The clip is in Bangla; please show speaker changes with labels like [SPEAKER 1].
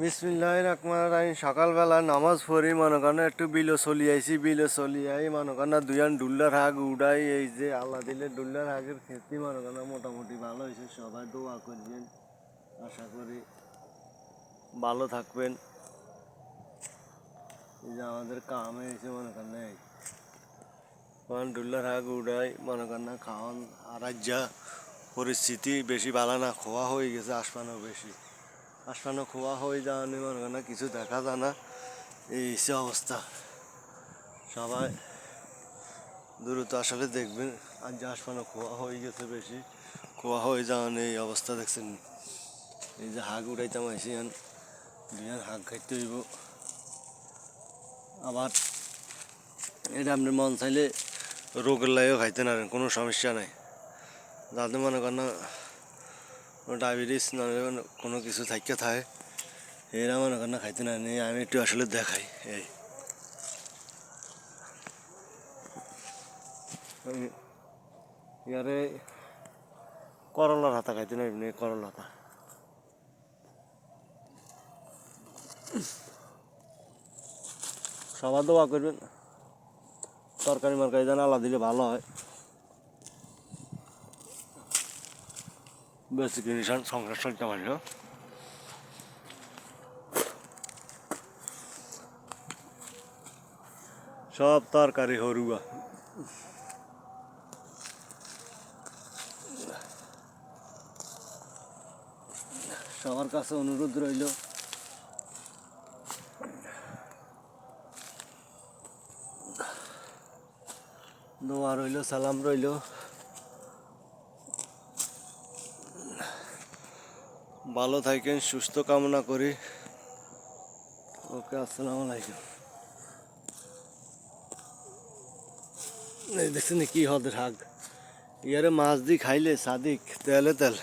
[SPEAKER 1] বিসমিল্লাহির রহমানির রহিম। সকালবেলা নামাজ পড়ি মনে করেন একটু বিলো চলি আইছি, বিলো চলি আই মনে করেন দুইয়ান ডুল্লার হাগ উড়াই। এই যে আল্লাহ দিলে ডুল্লার হাগের খেতি মনে করেন মোটামুটি ভালো হয়েছে। সবাই দোয়া করবেন, আশা করি ভালো থাকবেন। এই যে আমাদের কাম হয়েছে মনে করেন এই ডুল্লার হাগ উড়াই মনে করেন না খাওয়ান। আর যা পরিস্থিতি বেশি ভালো না, খোয়া হয়ে গেছে আসমানও বেশি। আসমানো খোয়া হয়ে যাওয়ানি মনে করেন না, কিছু দেখা যায় না। এই সে অবস্থা। সবাই দ্রুত আসলে দেখবেন। আর যে আসমানো খোয়া হয়ে গেছে বেশি, খোয়া হয়ে যাওয়ানি এই অবস্থা দেখছেন। এই যে হাগ উড়াইতাম আইসি, দুইয়ার হাগ খাইতে হইব। আবার এটা আপনি মন চাইলে রোগের লাইও খাইতে পারেন, কোনো সমস্যা নাই। যাতে মনে করেন ডায়াবেটিস না কোনো কিছু থাকে থাকে, এরা মনে করেন খাইতে না নিয়ে আমি একটু আসলে দেখাই। এই ইয়ারে করলার হাতা খাইতে না, এমনি করলা হাতা। সবার দোয়া করবেন, তরকারি মরকারি যেন আলাদা দিলে ভালো হয়। বেশি জিনিস সংসার চলতে পারি না। সব তরকারি হরুয়া। সবার কাছে অনুরোধ রইল, দোয়া রইল, সালাম রইল। ভালো থাকেন, সুস্থ কামনা করি। ওকে, আসসালামু আলাইকুম। এই দেখছেন কি হদের হাগ, ইয়ারে মাছ দিয়ে খাইলে সাদিক তেলে তেল।